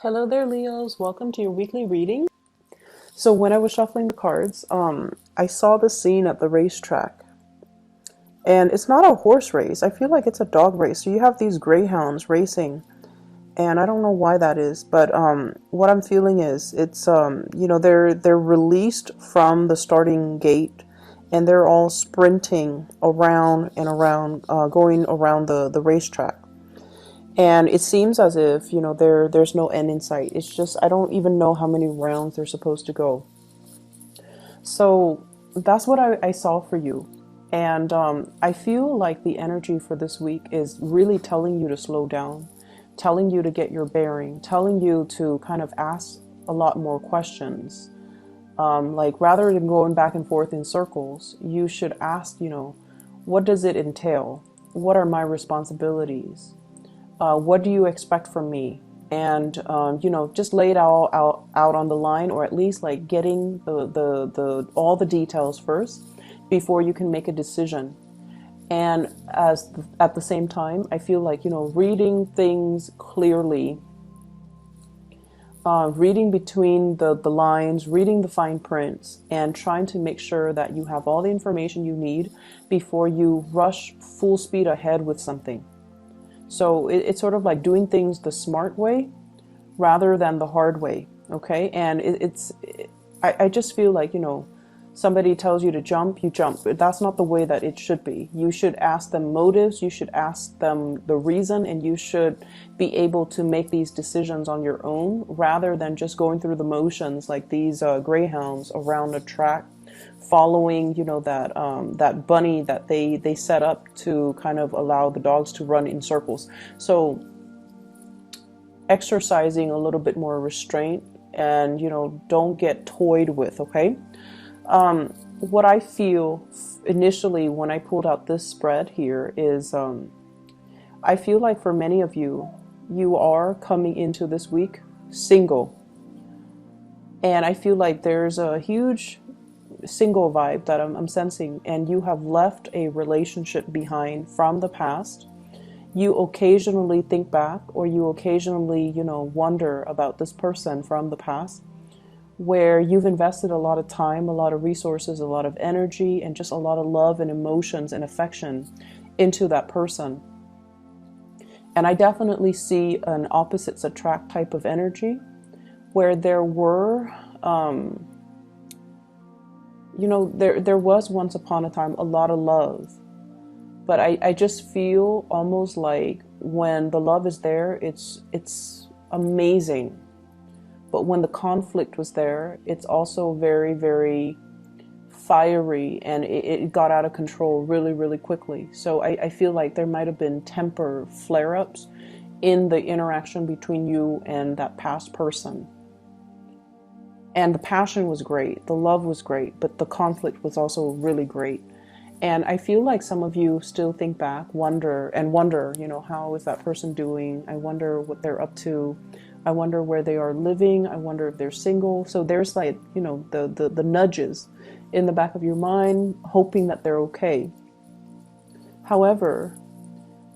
Hello there, Leos. Welcome to your weekly reading. So when I was shuffling the cards, I saw the scene at the racetrack. And it's not a horse race. I feel like it's a dog race. So you have these greyhounds racing. And I don't know why that is, but what I'm feeling is it's they're released from the starting gate and they're all sprinting around and around, going around the racetrack. And it seems as if, there's no end in sight. It's just, I don't even know how many rounds they're supposed to go. So that's what I saw for you. And I feel like the energy for this week is really telling you to slow down, telling you to get your bearing, telling you to kind of ask a lot more questions. Like rather than going back and forth in circles, you should ask, what does it entail? What are my responsibilities? What do you expect from me? And just lay it out on the line, or at least like getting the all the details first before you can make a decision. And at the same time, I feel like reading things clearly, reading between the lines, reading the fine prints, and trying to make sure that you have all the information you need before you rush full speed ahead with something. So it's sort of like doing things the smart way rather than the hard way. Okay. And I just feel like, somebody tells you to jump, you jump. But that's not the way that it should be. You should ask them motives. You should ask them the reason, and you should be able to make these decisions on your own rather than just going through the motions like these greyhounds around a track following, that bunny that they set up to kind of allow the dogs to run in circles. So exercising a little bit more restraint and, don't get toyed with, okay? What I feel initially when I pulled out this spread here is I feel like for many of you, you are coming into this week single. And I feel like there's a huge single vibe that I'm sensing, and you have left a relationship behind from the past. You occasionally think back, or you occasionally, wonder about this person from the past where you've invested a lot of time, a lot of resources, a lot of energy, and just a lot of love and emotions and affection into that person. And I definitely see an opposites attract type of energy where there were there was once upon a time a lot of love, but I just feel almost like when the love is there, it's amazing. But when the conflict was there, it's also very, very fiery, and it got out of control really, really quickly. So I feel like there might have been temper flare-ups in the interaction between you and that past person. And the passion was great, the love was great, but the conflict was also really great. And I feel like some of you still think back, wonder, how is that person doing? I wonder what they're up to. I wonder where they are living. I wonder if they're single. So there's like, the nudges in the back of your mind, hoping that they're okay. However,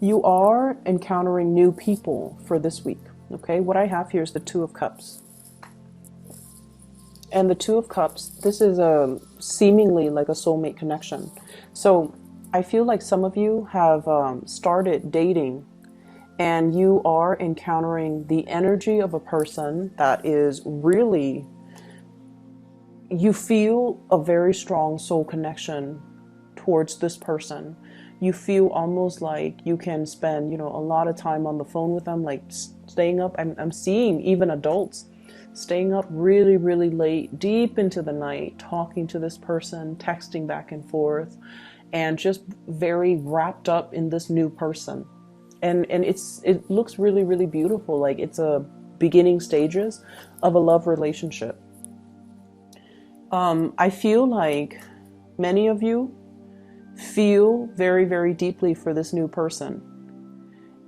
you are encountering new people for this week. Okay, what I have here is the Two of Cups. And the Two of Cups, this is seemingly like a soulmate connection. So I feel like some of you have started dating, and you are encountering the energy of a person that is really, you feel a very strong soul connection towards this person. You feel almost like you can spend, a lot of time on the phone with them, like staying up. I'm seeing even adults staying up really, really late, deep into the night, talking to this person, texting back and forth, and just very wrapped up in this new person. And it looks really, really beautiful. Like it's a beginning stages of a love relationship. I feel like many of you feel very, very deeply for this new person.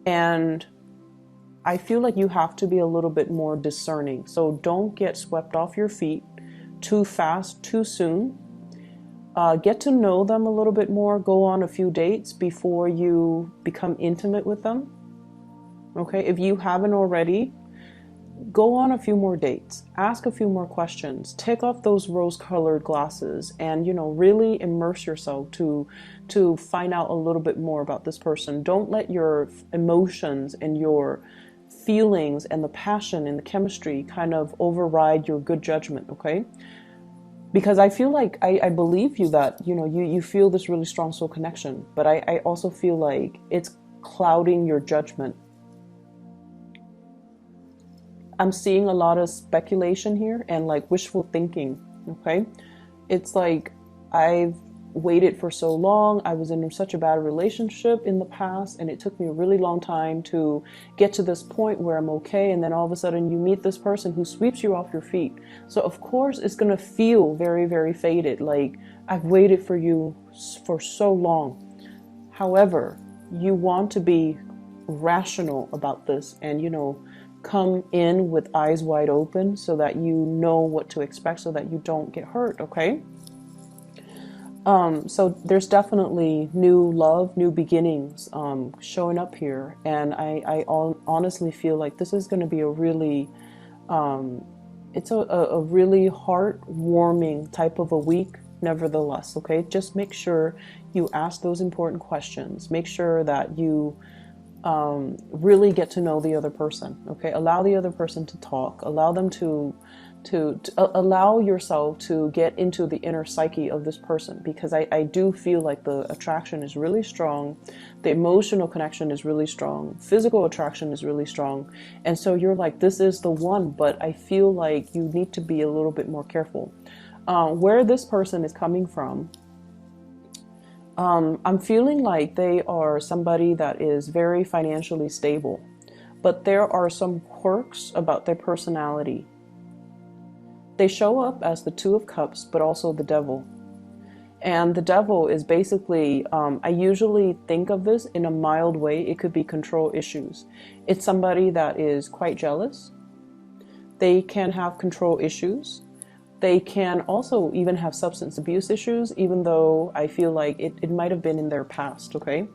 And I feel like you have to be a little bit more discerning. So don't get swept off your feet too fast, too soon. Get to know them a little bit more. Go on a few dates before you become intimate with them. Okay, if you haven't already, go on a few more dates, ask a few more questions, take off those rose-colored glasses, and really immerse yourself to find out a little bit more about this person. Don't let your emotions and your feelings and the passion and the chemistry kind of override your good judgment, okay? Because I feel like I believe you that you feel this really strong soul connection, but I also feel like it's clouding your judgment. I'm seeing a lot of speculation here and like wishful thinking, okay? It's like I've waited for so long. I was in such a bad relationship in the past, and it took me a really long time to get to this point where I'm okay. And then all of a sudden you meet this person who sweeps you off your feet. So of course it's going to feel very, very faded. Like, I've waited for you for so long. However, you want to be rational about this and, come in with eyes wide open so that you know what to expect, so that you don't get hurt, okay? So there's definitely new love, new beginnings showing up here. And I honestly feel like this is going to be a really, it's a really heartwarming type of a week, nevertheless, okay? Just make sure you ask those important questions. Make sure that you really get to know the other person, okay? Allow the other person to talk. Allow them to allow yourself to get into the inner psyche of this person, because I do feel like the attraction is really strong. The emotional connection is really strong. Physical attraction is really strong. And so you're like, this is the one, but I feel like you need to be a little bit more careful. Where this person is coming from, I'm feeling like they are somebody that is very financially stable, but there are some quirks about their personality. They show up as the Two of Cups, but also the Devil. And the Devil is basically, I usually think of this in a mild way. It could be control issues. It's somebody that is quite jealous. They can have control issues. They can also even have substance abuse issues, even though I feel like it might have been in their past, okay?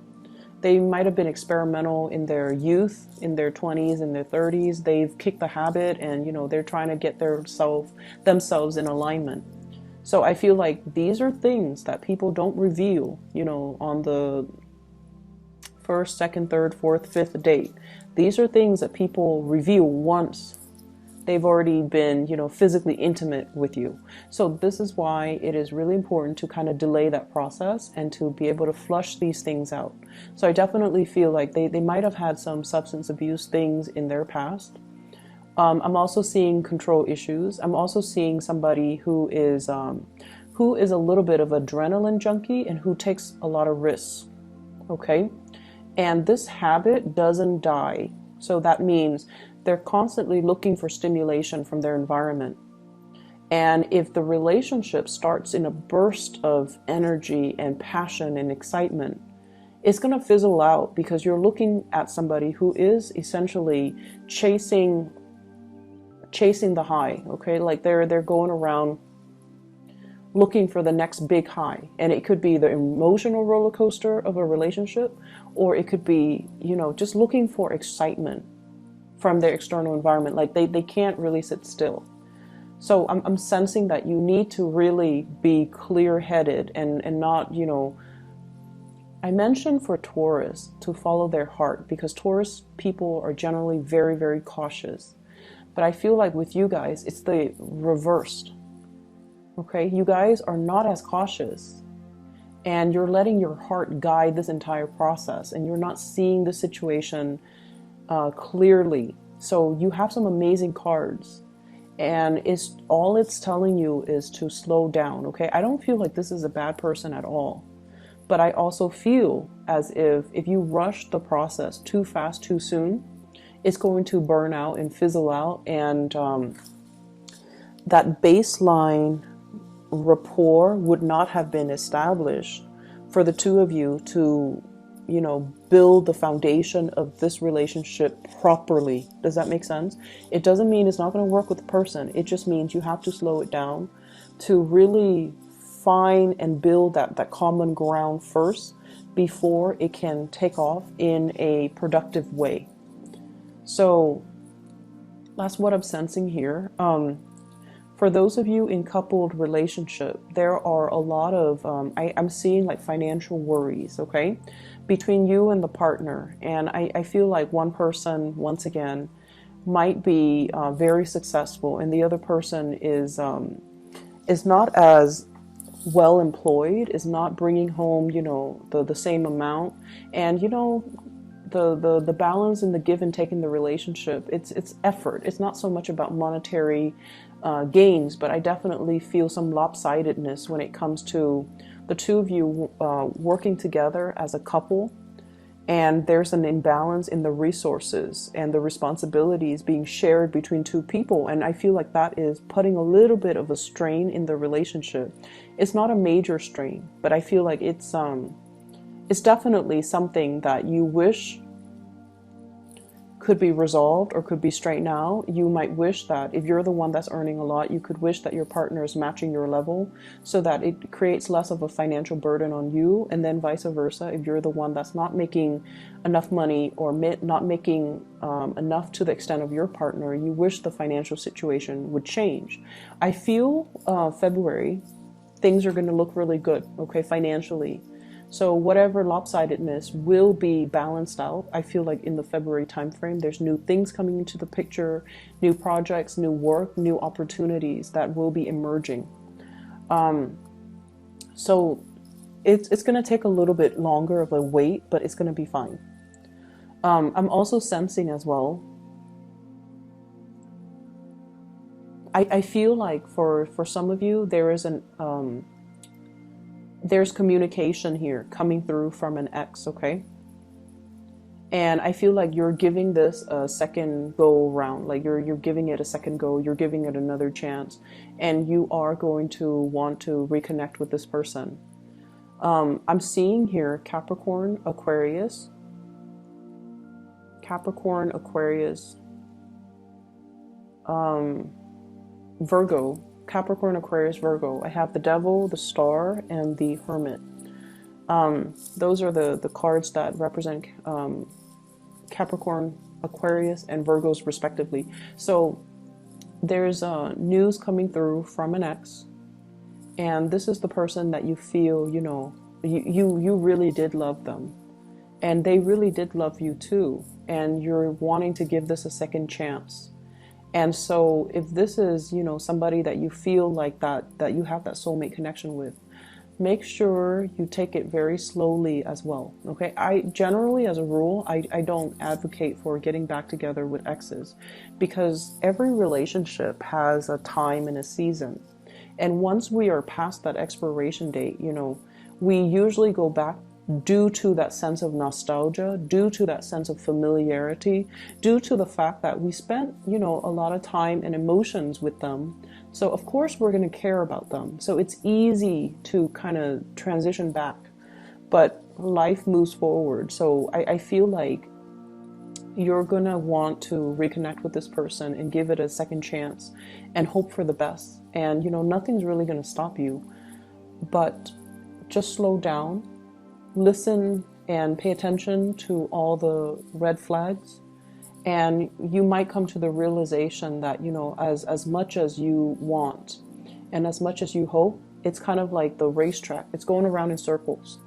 They might have been experimental in their youth, in their 20s, in their 30s. They've kicked the habit and, they're trying to get themselves in alignment. So I feel like these are things that people don't reveal, on the first, second, third, fourth, fifth date. These are things that people reveal once they've already been, physically intimate with you. So this is why it is really important to kind of delay that process and to be able to flush these things out. So I definitely feel like they might have had some substance abuse things in their past. I'm also seeing control issues. I'm also seeing somebody who is a little bit of adrenaline junkie and who takes a lot of risks, okay? And this habit doesn't die. So that means they're constantly looking for stimulation from their environment. And if the relationship starts in a burst of energy and passion and excitement, it's going to fizzle out, because you're looking at somebody who is essentially chasing the high, okay? Like they're going around looking for the next big high. And it could be the emotional roller coaster of a relationship, or it could be, just looking for excitement from their external environment. Like they can't really sit still. So I'm sensing that you need to really be clear-headed and not, I mentioned for Taurus to follow their heart, because Taurus people are generally very, very cautious. But I feel like with you guys, it's the reversed. Okay, you guys are not as cautious, and you're letting your heart guide this entire process, and you're not seeing the situation clearly. So you have some amazing cards, and it's telling you is to slow down, okay? I don't feel like this is a bad person at all, but I also feel as if you rush the process too fast, too soon, it's going to burn out and fizzle out, and that baseline rapport would not have been established for the two of you to build the foundation of this relationship properly. Does that make sense? It doesn't mean it's not going to work with the person. It just means you have to slow it down to really find and build that common ground first before it can take off in a productive way. So That's what I'm sensing here. For those of you in coupled relationship, there are a lot of, I'm seeing like financial worries, okay, between you and the partner. And I feel like one person, once again, might be very successful, and the other person is not as well employed, is not bringing home, you know, the same amount. And, you know, the balance and the give and take in the relationship, it's effort. It's not so much about monetary gains, but I definitely feel some lopsidedness when it comes to the two of you working together as a couple, and there's an imbalance in the resources and the responsibilities being shared between two people. And I feel like that is putting a little bit of a strain in the relationship. It's not a major strain, but I feel like it's definitely something that you wish could be resolved or could be straightened out. You might wish that if you're the one that's earning a lot, you could wish that your partner is matching your level so that it creates less of a financial burden on you. And then vice versa, if you're the one that's not making enough money or not making enough to the extent of your partner, you wish the financial situation would change. I feel February, things are going to look really good, okay, financially. So whatever lopsidedness will be balanced out. I feel like in the February timeframe, there's new things coming into the picture, new projects, new work, new opportunities that will be emerging. So it's going to take a little bit longer of a wait, but it's going to be fine. I'm also sensing as well, I feel like for some of you, there is there's communication here coming through from an ex, okay? And I feel like you're giving this a second go round, like you're giving it a second go, you're giving it another chance, and you are going to want to reconnect with this person. I'm seeing here Capricorn, Aquarius, Virgo, Capricorn, Aquarius, Virgo. I have the Devil, the Star, and the Hermit. Those are the cards that represent Capricorn, Aquarius, and Virgos respectively. So there's news coming through from an ex, and this is the person that you feel, you know, you really did love them, and they really did love you too, and you're wanting to give this a second chance. And so if this is, you know, somebody that you feel like that you have that soulmate connection with, make sure you take it very slowly as well. Okay. I generally, as a rule, I don't advocate for getting back together with exes, because every relationship has a time and a season. And once we are past that expiration date, you know, we usually go back due to that sense of nostalgia, due to that sense of familiarity, due to the fact that we spent, you know, a lot of time and emotions with them. So of course we're going to care about them. So it's easy to kind of transition back, but life moves forward. So I feel like you're going to want to reconnect with this person and give it a second chance and hope for the best. And, you know, nothing's really going to stop you, but just slow down. Listen and pay attention to all the red flags, and you might come to the realization that, you know, as much as you want and as much as you hope, it's kind of like the racetrack. It's going around in circles,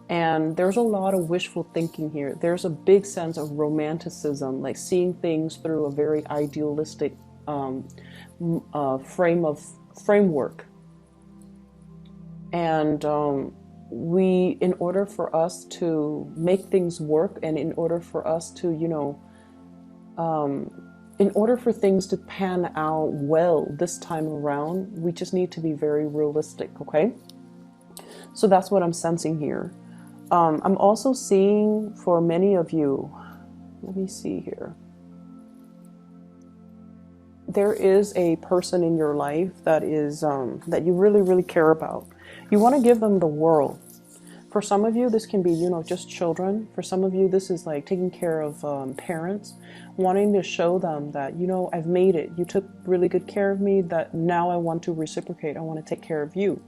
and there's a lot of wishful thinking here. There's a big sense of romanticism, like seeing things through a very idealistic framework, and in order for us to make things work, and in order for us to, you know, in order for things to pan out well this time around, we just need to be very realistic, okay? So that's what I'm sensing here. I'm also seeing for many of you, let me see here. There is a person in your life that is that you really, really care about. You want to give them the world. For some of you, this can be, you know, just children. For some of you, this is like taking care of parents, wanting to show them that, you know, I've made it. You took really good care of me, that now I want to reciprocate. I want to take care of you.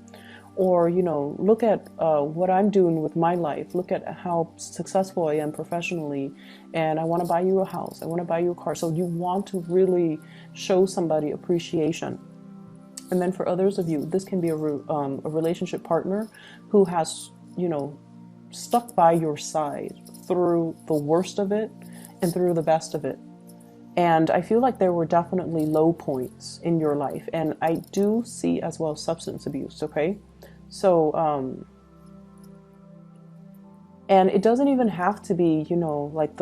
Or, you know, look at what I'm doing with my life. Look at how successful I am professionally. And I want to buy you a house. I want to buy you a car. So you want to really show somebody appreciation. And then for others of you, this can be a relationship partner who has, you know, stuck by your side through the worst of it and through the best of it. And I feel like there were definitely low points in your life. And I do see as well substance abuse, okay? So, and it doesn't even have to be, you know, like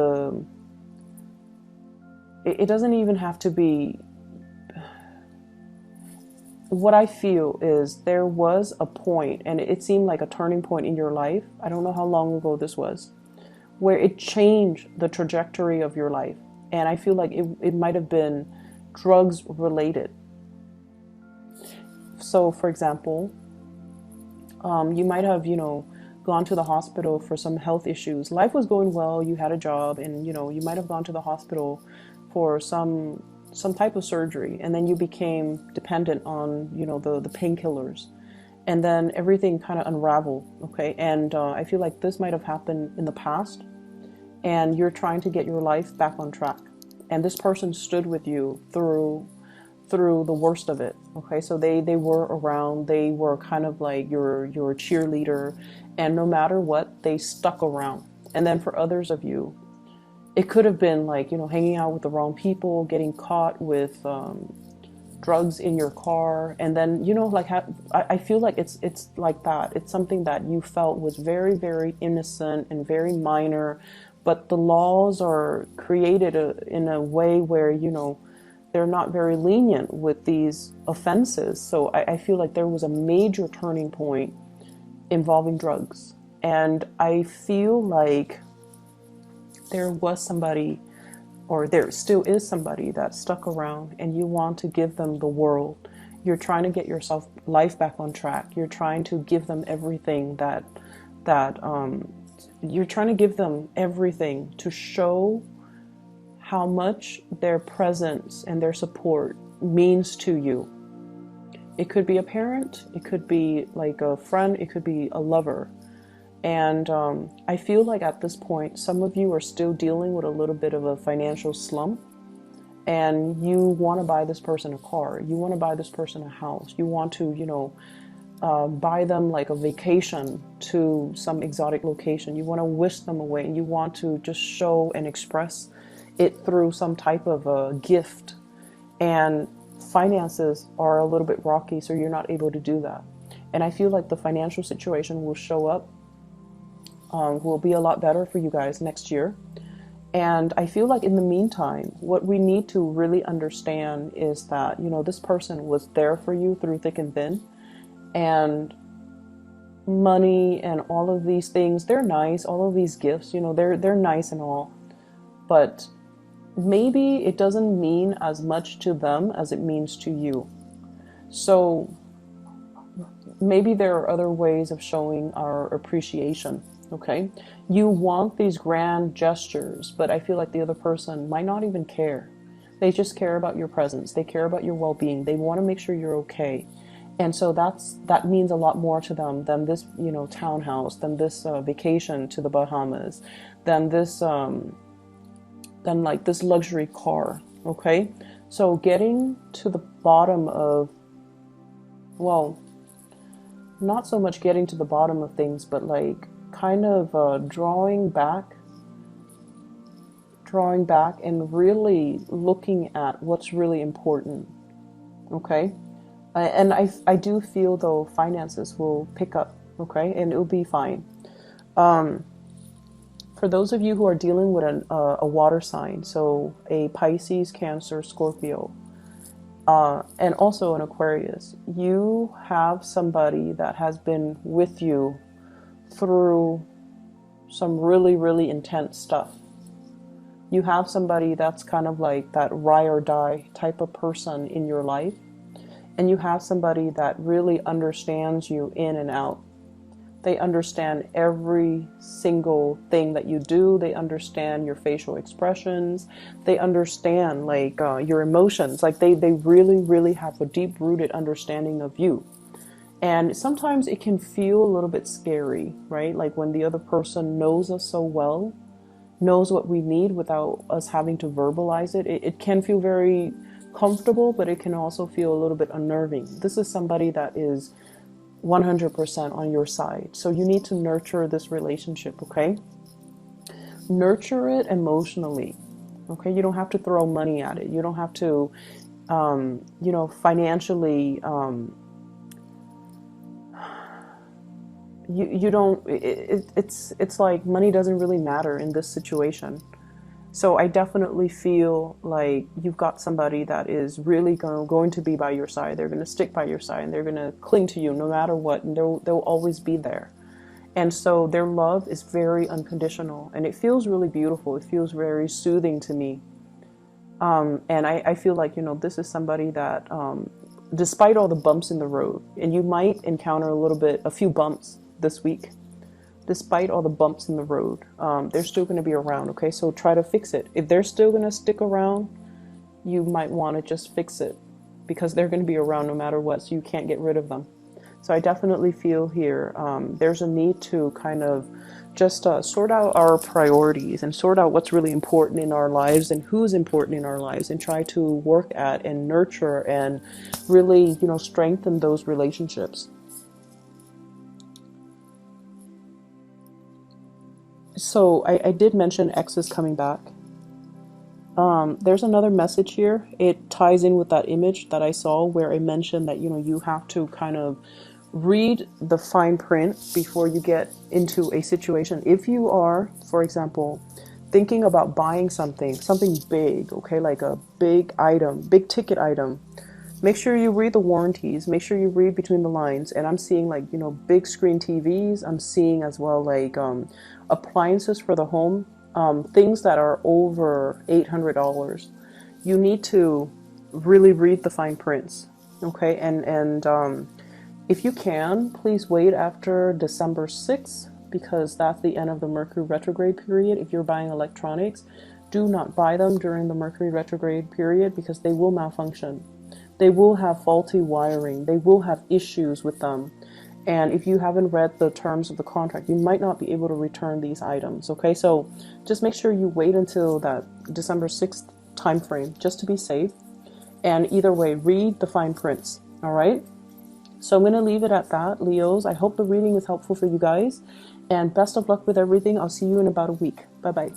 it doesn't even have to be, what I feel is there was a point, and it seemed like a turning point in your life. I don't know how long ago this was, where it changed the trajectory of your life. And I feel like it might have been drugs related. So, for example, you might have, you know, gone to the hospital for some health issues. Life was going well, you had a job, and, you know, you might have gone to the hospital for some type of surgery, and then you became dependent on, you know, the painkillers. And then everything kind of unraveled, okay? And I feel like this might have happened in the past, and you're trying to get your life back on track. And this person stood with you through the worst of it, okay? So they were around, they were kind of like your cheerleader, and no matter what, they stuck around. And then for others of you, it could have been like, you know, hanging out with the wrong people, getting caught with drugs in your car, and then, you know, like I feel like it's like that. It's something that you felt was very, very innocent and very minor, but the laws are created in a way where, you know, they're not very lenient with these offenses. So I feel like there was a major turning point involving drugs. And I feel like there was somebody, or there still is somebody that stuck around, and you want to give them the world. You're trying to get yourself life back on track. You're trying to give them everything you're trying to give them everything to show how much their presence and their support means to you. It could be a parent, it could be like a friend, it could be a lover. And I feel like at this point, some of you are still dealing with a little bit of a financial slump, and you want to buy this person a car, you want to buy this person a house, you want to, you know, buy them like a vacation to some exotic location. You want to wish them away, and you want to just show and express it through some type of a gift. And finances are a little bit rocky, so you're not able to do that. And I feel like the financial situation will show up, will be a lot better for you guys next year. And I feel like in the meantime, what we need to really understand is that, you know, this person was there for you through thick and thin. And money and all of these things, they're nice. All of these gifts, you know, they're nice and all. But maybe it doesn't mean as much to them as it means to you. So maybe there are other ways of showing our appreciation, okay? You want these grand gestures, but I feel like the other person might not even care. They just care about your presence. They care about your well-being. They want to make sure you're okay. And so that means a lot more to them than this, you know, townhouse, than this vacation to the Bahamas, than this, than like this luxury car, okay? So getting to the bottom of, well, not so much getting to the bottom of things, but like kind of drawing back and really looking at what's really important, okay? And I do feel, though, finances will pick up, okay? And it'll be fine. For those of you who are dealing with a water sign, so a Pisces, Cancer, Scorpio, and also an Aquarius, you have somebody that has been with you through some really, really intense stuff. You have somebody that's kind of like that ride or die type of person in your life. And you have somebody that really understands you in and out. They understand every single thing that you do. They understand your facial expressions. They understand your emotions. Like they really, really have a deep-rooted understanding of you. And sometimes it can feel a little bit scary, right? Like when the other person knows us so well, knows what we need without us having to verbalize it. It can feel very comfortable, but it can also feel a little bit unnerving. This is somebody that is 100% on your side. So you need to nurture this relationship, okay? Nurture it emotionally, okay? You don't have to throw money at it. You don't have to, financially, you don't, it's like money doesn't really matter in this situation. So I definitely feel like you've got somebody that is really going to be by your side. They're going to stick by your side and they're going to cling to you no matter what. And they'll always be there. And so their love is very unconditional and it feels really beautiful. It feels very soothing to me. And I feel like, this is somebody that, despite all the bumps in the road, and you might encounter a few bumps this week, despite all the bumps in the road, they're still going to be around. Okay, so try to fix it. If they're still going to stick around, you might want to just fix it because they're going to be around no matter what, so you can't get rid of them. So I definitely feel here there's a need to kind of just sort out our priorities and sort out what's really important in our lives and who's important in our lives, and try to work at and nurture and really, strengthen those relationships. So I did mention X is coming back. There's another message here. It ties in with that image that I saw where I mentioned that, you have to kind of read the fine print before you get into a situation. If you are, for example, thinking about buying something big, okay, like a big item, big ticket item, make sure you read the warranties, make sure you read between the lines. And I'm seeing like, big screen TVs. I'm seeing as well like appliances for the home, things that are over $800. You need to really read the fine prints, okay? And if you can, please wait after December 6th, because that's the end of the Mercury retrograde period. If you're buying electronics, do not buy them during the Mercury retrograde period because they will malfunction. They will have faulty wiring. They will have issues with them. And if you haven't read the terms of the contract, you might not be able to return these items, okay? So just make sure you wait until that December 6th time frame just to be safe. And either way, read the fine prints, all right? So I'm going to leave it at that, Leos. I hope the reading is helpful for you guys. And best of luck with everything. I'll see you in about a week. Bye-bye.